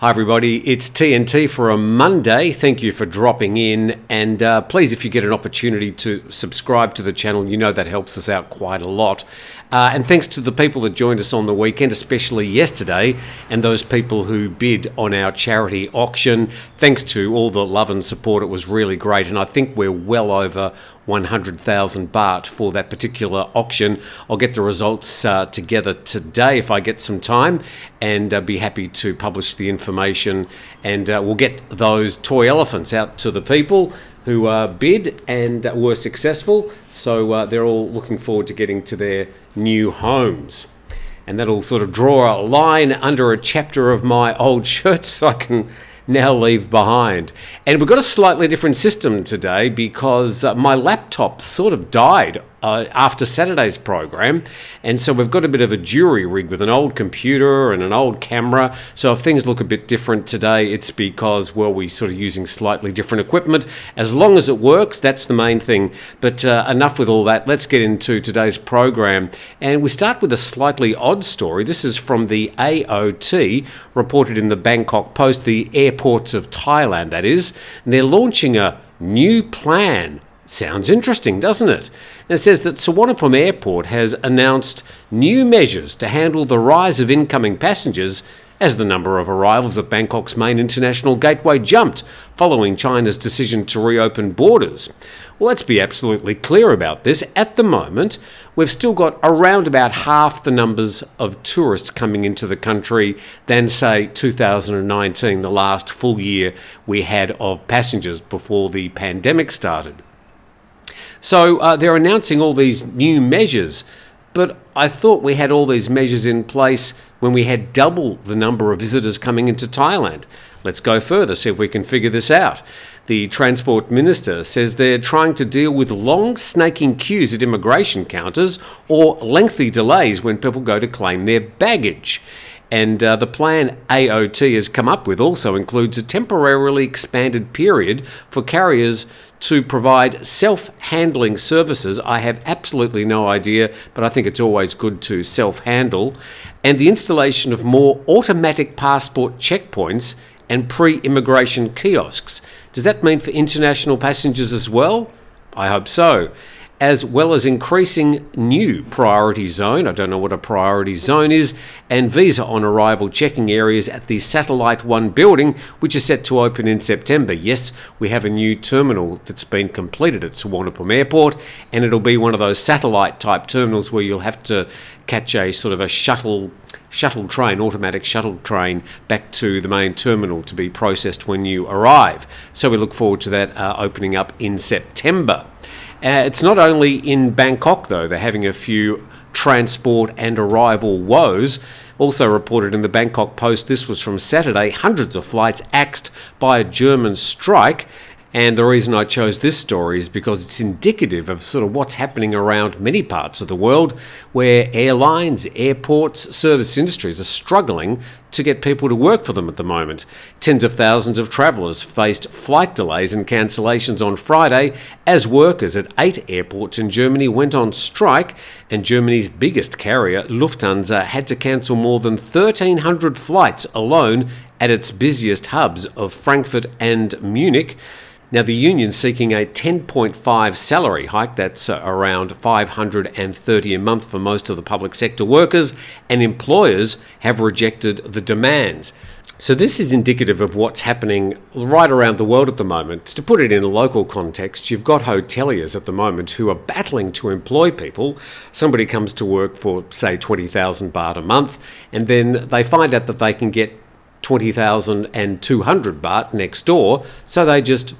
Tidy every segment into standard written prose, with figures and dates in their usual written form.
Hi everybody, it's TNT for a Monday. Thank you for dropping in, and please, if you get an opportunity to subscribe to the channel, you know that helps us out quite a lot. And thanks to the people that joined us on the weekend, especially yesterday, and those people who bid on our charity auction. Thanks to all the love and support, it was really great, and I think we're well over 100,000 baht for that particular auction. I'll get the results together today if I get some time, and be happy to publish the information, and we'll get those toy elephants out to the people who bid and were successful. So they're all looking forward to getting to their new homes. And that'll sort of draw a line under a chapter of my old shirts I can now leave behind. And we've got a slightly different system today because my laptop sort of died after Saturday's program, and so we've got a bit of a jury rig with an old computer and an old camera. So if things look a bit different today, it's because, well, we're sort of using slightly different equipment. As long as it works, that's the main thing. But enough with all that. Let's get into today's program, and we start with a slightly odd story. This is from the AOT, reported in the Bangkok Post, the airports of Thailand, that is, and they're launching a new plan. Sounds interesting, doesn't it? And it says that Suvarnabhumi Airport has announced new measures to handle the rise of incoming passengers as the number of arrivals at Bangkok's main international gateway jumped following China's decision to reopen borders. Well, let's be absolutely clear about this. At the moment, we've still got around about half the numbers of tourists coming into the country than, say, 2019, the last full year we had of passengers before the pandemic started. So they're announcing all these new measures, but I thought we had all these measures in place when we had double the number of visitors coming into Thailand. Let's go further, see if we can figure this out. The Transport Minister says they're trying to deal with long snaking queues at immigration counters or lengthy delays when people go to claim their baggage. And the plan AOT has come up with also includes a temporarily expanded period for carriers to provide self-handling services. I have absolutely no idea, but I think it's always good to self-handle. And the installation of more automatic passport checkpoints and pre-immigration kiosks. Does that mean for international passengers as well? I hope so. As well as increasing new priority zone, I don't know what a priority zone is, and visa on arrival checking areas at the Satellite 1 building, which is set to open in September. Yes, we have a new terminal that's been completed at Suvarnabhumi Airport, and it'll be one of those satellite type terminals where you'll have to catch a sort of a shuttle train, automatic shuttle train back to the main terminal to be processed when you arrive. So we look forward to that opening up in September. It's not only in Bangkok, though. They're having a few transport and arrival woes. Also reported in the Bangkok Post, this was from Saturday, hundreds of flights axed by a German strike. And the reason I chose this story is because it's indicative of sort of what's happening around many parts of the world where airlines, airports, service industries are struggling to get people to work for them at the moment. Tens of thousands of travellers faced flight delays and cancellations on Friday as workers at 8 airports in Germany went on strike, and Germany's biggest carrier, Lufthansa, had to cancel more than 1,300 flights alone at its busiest hubs of Frankfurt and Munich. Now, the union's seeking a 10.5 salary hike, that's around $530 a month for most of the public sector workers, and employers have rejected the demands. So this is indicative of what's happening right around the world at the moment. To put it in a local context, you've got hoteliers at the moment who are battling to employ people. Somebody comes to work for, say, 20,000 baht a month, and then they find out that they can get 20,200 baht next door, so they just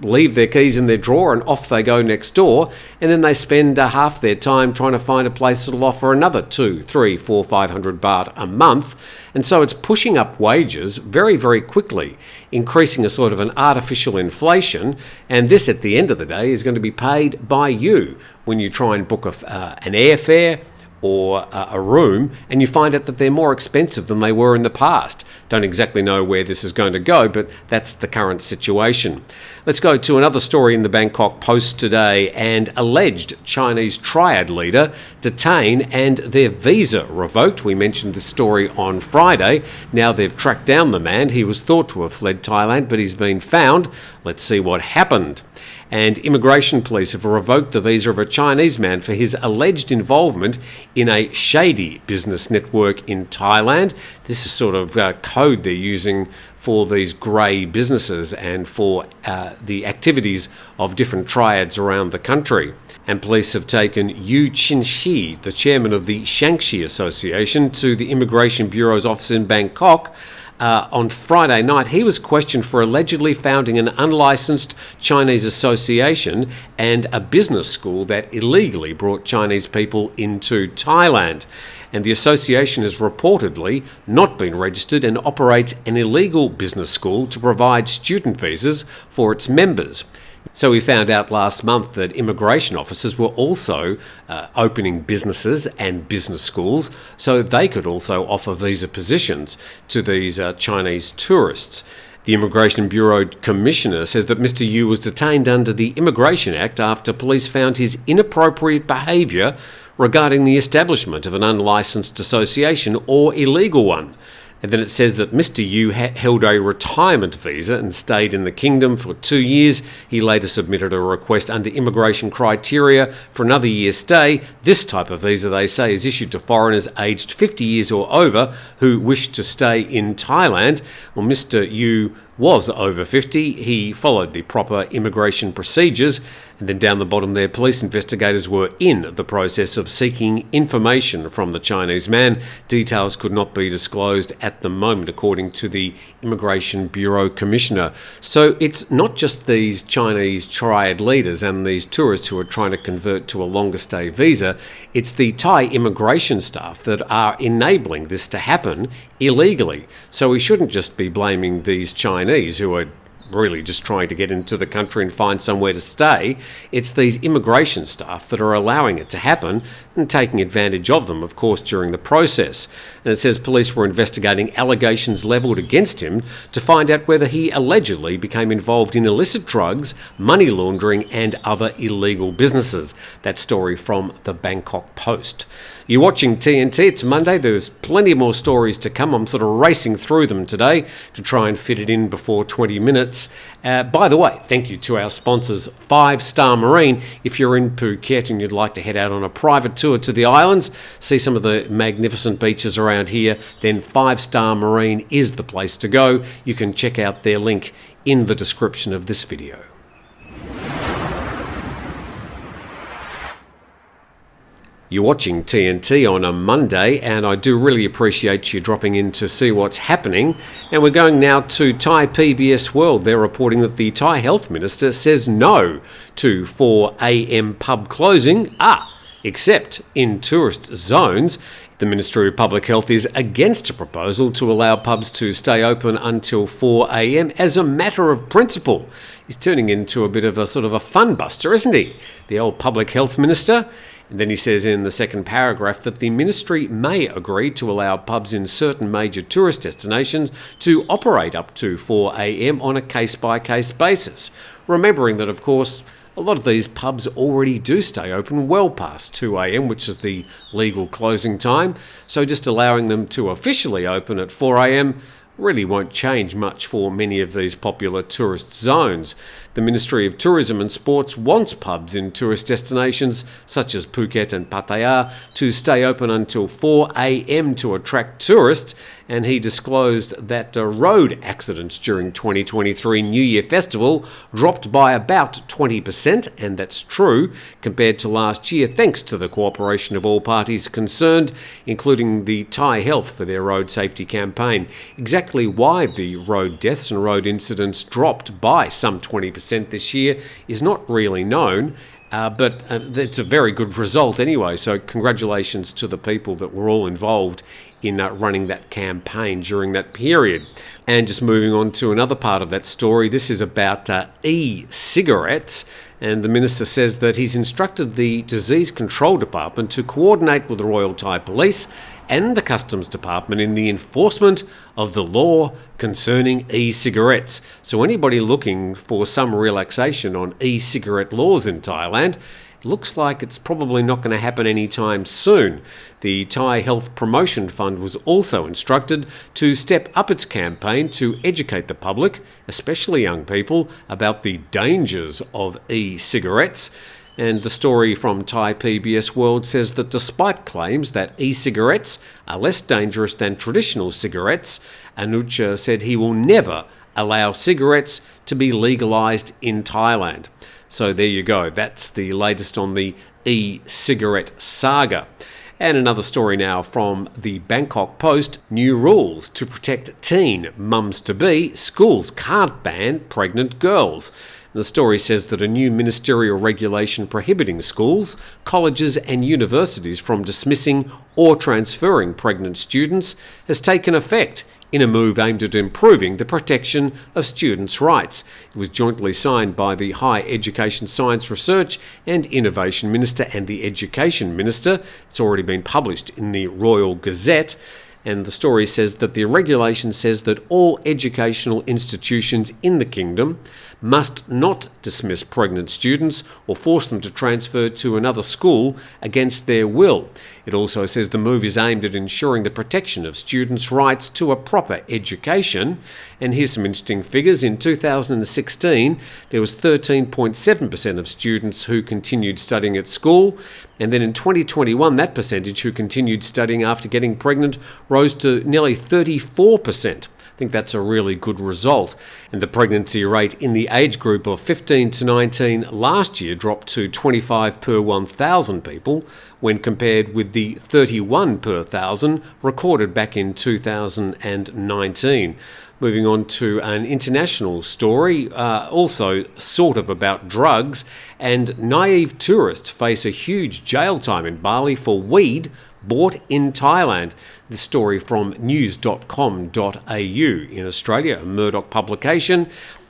leave their keys in their drawer and off they go next door, and then they spend half their time trying to find a place that'll offer another 200, 300, 400, 500 baht a month. And so it's pushing up wages very, very quickly, increasing a sort of an artificial inflation, and this at the end of the day is going to be paid by you when you try and book an airfare or a room, and you find out that they're more expensive than they were in the past. Don't exactly know where this is going to go, but that's the current situation. Let's go to another story in the Bangkok Post today. And alleged Chinese triad leader detained and their visa revoked. We mentioned this story on Friday. Now they've tracked down the man. He was thought to have fled Thailand, but he's been found. Let's see what happened. And immigration police have revoked the visa of a Chinese man for his alleged involvement in a shady business network in Thailand. This is sort of code they're using for these grey businesses and for the activities of different triads around the country. And police have taken Yu Chin-hee, the chairman of the Shaanxi Association, to the Immigration Bureau's office in Bangkok. On Friday night, he was questioned for allegedly founding an unlicensed Chinese association and a business school that illegally brought Chinese people into Thailand. And the association has reportedly not been registered and operates an illegal business school to provide student visas for its members. So we found out last month that immigration officers were also opening businesses and business schools so they could also offer visa positions to these Chinese tourists. The Immigration Bureau Commissioner says that Mr. Yu was detained under the Immigration Act after police found his inappropriate behaviour regarding the establishment of an unlicensed association or illegal one. And then it says that Mr. Yu held a retirement visa and stayed in the kingdom for 2 years. He later submitted a request under immigration criteria for another year's stay. This type of visa, they say, is issued to foreigners aged 50 years or over who wish to stay in Thailand. Well, Mr. Yu was over 50. He followed the proper immigration procedures. And then down the bottom there, police investigators were in the process of seeking information from the Chinese man. Details could not be disclosed at the moment, according to the Immigration Bureau Commissioner. So it's not just these Chinese triad leaders and these tourists who are trying to convert to a longer stay visa. It's the Thai immigration staff that are enabling this to happen illegally. So we shouldn't just be blaming these Chinese who are really just trying to get into the country and find somewhere to stay. It's these immigration staff that are allowing it to happen and taking advantage of them, of course, during the process. And it says police were investigating allegations levelled against him to find out whether he allegedly became involved in illicit drugs, money laundering and other illegal businesses. That story from the Bangkok Post. You're watching TNT. It's Monday. There's plenty more stories to come. I'm sort of racing through them today to try and fit it in before 20 minutes. By the way, thank you to our sponsors, 5 Star Marine. If you're in Phuket and you'd like to head out on a private tour to the islands, see some of the magnificent beaches around here, then 5 Star Marine is the place to go. You can check out their link in the description of this video. You're watching TNT on a Monday, and I do really appreciate you dropping in to see what's happening. And we're going now to Thai PBS World. They're reporting that the Thai Health Minister says no to 4 a.m. pub closing, except in tourist zones. The Ministry of Public Health is against a proposal to allow pubs to stay open until 4 a.m. as a matter of principle. He's turning into a bit of a sort of a fun buster, isn't he? The old Public Health Minister. And then he says in the second paragraph that the ministry may agree to allow pubs in certain major tourist destinations to operate up to 4 a.m. on a case-by-case basis. Remembering that, of course, a lot of these pubs already do stay open well past 2 a.m, which is the legal closing time. So just allowing them to officially open at 4 a.m. really won't change much for many of these popular tourist zones. The Ministry of Tourism and Sports wants pubs in tourist destinations such as Phuket and Pattaya to stay open until 4 a.m. to attract tourists, and he disclosed that road accidents during 2023 New Year Festival dropped by about 20%, and that's true, compared to last year, thanks to the cooperation of all parties concerned, including the Thai Health for their road safety campaign. Exactly why the road deaths and road incidents dropped by some 20% this year is not really known, but it's a very good result anyway, so congratulations to the people that were all involved in running that campaign during that period. And just moving on to another part of that story, this is about e-cigarettes. And the minister says that he's instructed the Disease Control Department to coordinate with the Royal Thai Police and the Customs Department in the enforcement of the law concerning e-cigarettes. So anybody looking for some relaxation on e-cigarette laws in Thailand, it looks like it's probably not going to happen anytime soon. The Thai Health Promotion Fund was also instructed to step up its campaign to educate the public, especially young people, about the dangers of e-cigarettes. And the story from Thai PBS World says that despite claims that e-cigarettes are less dangerous than traditional cigarettes, Anucha said he will never allow cigarettes to be legalised in Thailand. So there you go. That's the latest on the e-cigarette saga. And another story now from the Bangkok Post. New rules to protect teen mums-to-be. Schools can't ban pregnant girls. The story says that a new ministerial regulation prohibiting schools, colleges and universities from dismissing or transferring pregnant students has taken effect in a move aimed at improving the protection of students' rights. It was jointly signed by the High Education, Science, Research and Innovation Minister and the Education Minister. It's already been published in the Royal Gazette. And the story says that the regulation says that all educational institutions in the kingdom must not dismiss pregnant students or force them to transfer to another school against their will. It also says the move is aimed at ensuring the protection of students' rights to a proper education. And here's some interesting figures. In 2016, there was 13.7% of students who continued studying at school. And then in 2021, that percentage who continued studying after getting pregnant rose to nearly 34%. I think that's a really good result. And the pregnancy rate in the age group of 15 to 19 last year dropped to 25 per 1,000 people when compared with the 31 per 1,000 recorded back in 2019. Moving on to an international story, also sort of about drugs, and naive tourists face a huge jail time in Bali for weed bought in Thailand. This story from news.com.au in Australia, a Murdoch publication.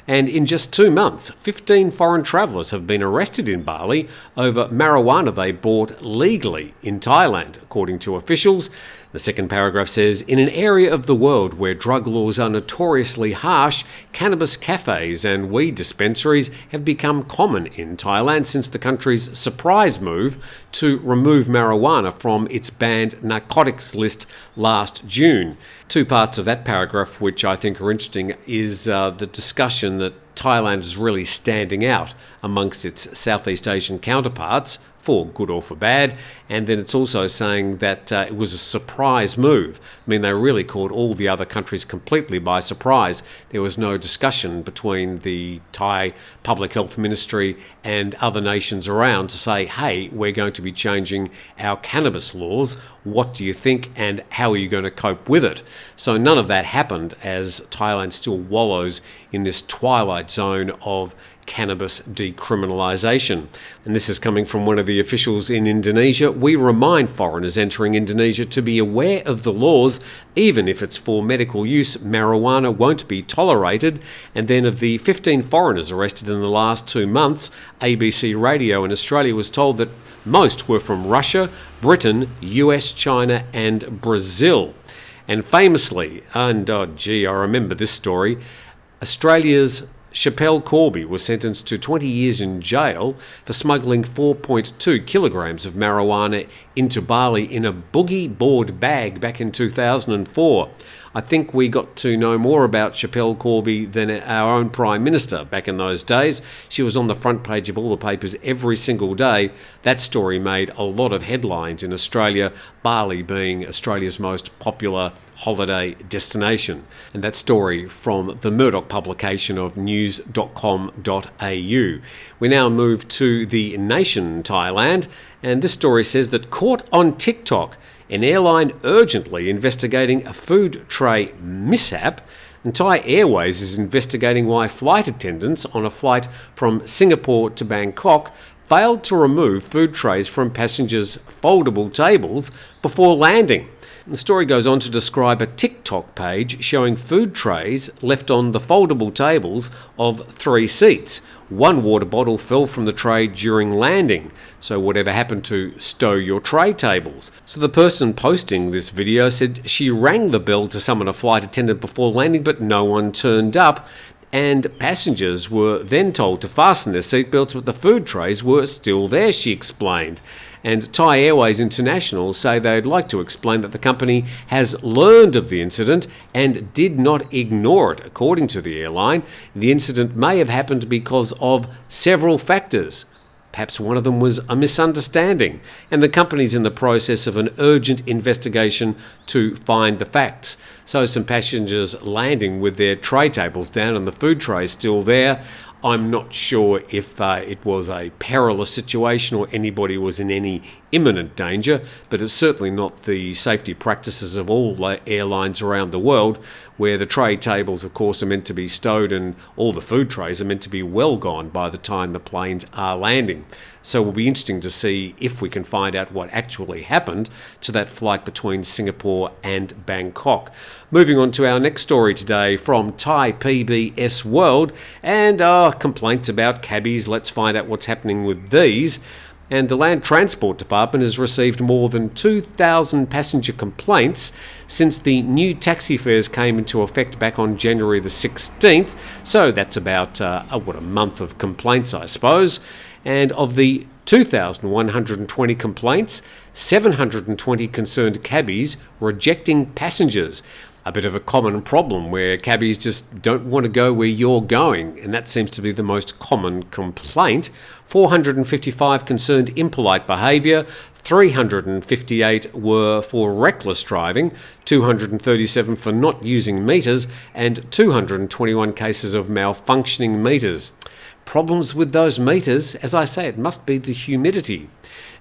And in just 2 months, 15 foreign travellers have been arrested in Bali over marijuana they bought legally in Thailand, according to officials. The second paragraph says, in an area of the world where drug laws are notoriously harsh, cannabis cafes and weed dispensaries have become common in Thailand since the country's surprise move to remove marijuana from its banned narcotics list last June. Two parts of that paragraph which I think are interesting is the discussion that Thailand is really standing out amongst its Southeast Asian counterparts, for good or for bad, and then it's also saying that it was a surprise move. I mean, they really caught all the other countries completely by surprise. There was no discussion between the Thai Public Health Ministry and other nations around to say, hey, we're going to be changing our cannabis laws. What do you think and how are you going to cope with it? So none of that happened as Thailand still wallows in this twilight zone of cannabis decriminalisation. And this is coming from one of the officials in Indonesia. We remind foreigners entering Indonesia to be aware of the laws. Even if it's for medical use, marijuana won't be tolerated. And then of the 15 foreigners arrested in the last 2 months, ABC Radio in Australia was told that most were from Russia, Britain, US, China and Brazil. And famously, and I remember this story, Australia's Schapelle Corby was sentenced to 20 years in jail for smuggling 4.2 kilograms of marijuana into Bali in a boogie board bag back in 2004. I think we got to know more about Schapelle Corby than our own Prime Minister back in those days. She was on the front page of all the papers every single day. That story made a lot of headlines in Australia, Bali being Australia's most popular holiday destination. And that story from the Murdoch publication of news.com.au. We now move to the nation Thailand, and this story says that caught on TikTok, an airline urgently investigating a food tray mishap, and Thai Airways is investigating why flight attendants on a flight from Singapore to Bangkok failed to remove food trays from passengers' foldable tables before landing. The story goes on to describe a TikTok page showing food trays left on the foldable tables of 3 seats. One water bottle fell from the tray during landing. So whatever happened to stow your tray tables? So the person posting this video said she rang the bell to summon a flight attendant before landing, but no one turned up. And passengers were then told to fasten their seatbelts, but the food trays were still there, she explained. And Thai Airways International say they'd like to explain that the company has learned of the incident and did not ignore it. According to the airline, the incident may have happened because of several factors. Perhaps one of them was a misunderstanding, and the company's in the process of an urgent investigation to find the facts. So some passengers landing with their tray tables down and the food trays still there. I'm not sure if it was a perilous situation or anybody was in any imminent danger, but it's certainly not the safety practices of all airlines around the world, where the tray tables, of course, are meant to be stowed and all the food trays are meant to be well gone by the time the planes are landing. So it will be interesting to see if we can find out what actually happened to that flight between Singapore and Bangkok. Moving on to our next story today from Thai PBS World, and complaints about cabbies. Let's find out what's happening with these. And the Land Transport Department has received more than 2,000 passenger complaints since the new taxi fares came into effect back on January the 16th. So that's about a month of complaints, I suppose. And of the 2,120 complaints, 720 concerned cabbies rejecting passengers. A bit of a common problem where cabbies just don't want to go where you're going, and that seems to be the most common complaint. 455 concerned impolite behaviour, 358 were for reckless driving, 237 for not using meters, and 221 cases of malfunctioning meters. Problems with those meters, as I say, it must be the humidity.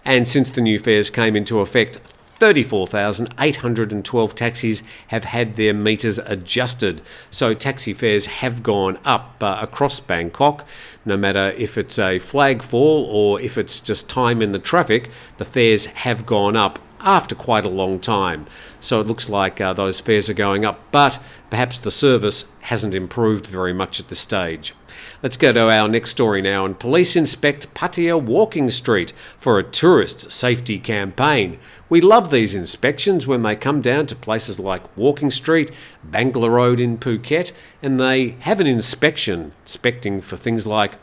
And since the new fares came into effect, 34,812 taxis have had their meters adjusted. So taxi fares have gone up across Bangkok. No matter if it's a flag fall or if it's just time in the traffic, the fares have gone up after quite a long time. So it looks like those fares are going up, but perhaps the service hasn't improved very much at this stage. Let's go to our next story now. And police inspect Pattaya Walking Street for a tourist safety campaign. We love these inspections when they come down to places like Walking Street, Bangla Road in Phuket, and they have an inspecting for things like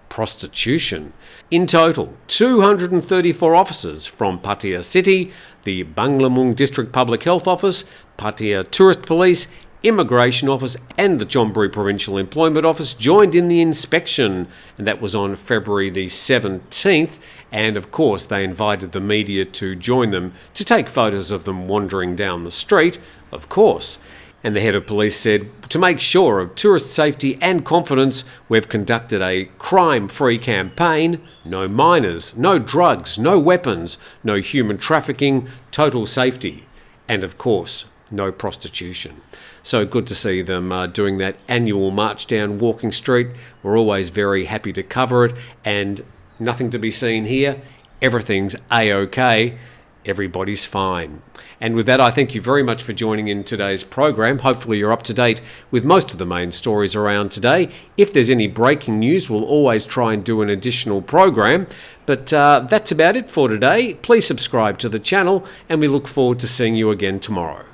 prostitution. In total, 234 officers from Pattaya City, the Banglamung District Public Health Office, Pattaya Tourist Police, Immigration Office and the Chonburi Provincial Employment Office joined in the inspection, and that was on February the 17th, and of course they invited the media to join them to take photos of them wandering down the street, of course. And the head of police said, to make sure of tourist safety and confidence, we've conducted a crime-free campaign, no minors, no drugs, no weapons, no human trafficking, total safety, and of course, no prostitution. So good to see them doing that annual march down Walking Street. We're always very happy to cover it, and nothing to be seen here. Everything's A-OK. Everybody's fine. And with that, I thank you very much for joining in today's program. Hopefully you're up to date with most of the main stories around today. If there's any breaking news, we'll always try and do an additional program. But that's about it for today. Please subscribe to the channel, and we look forward to seeing you again tomorrow.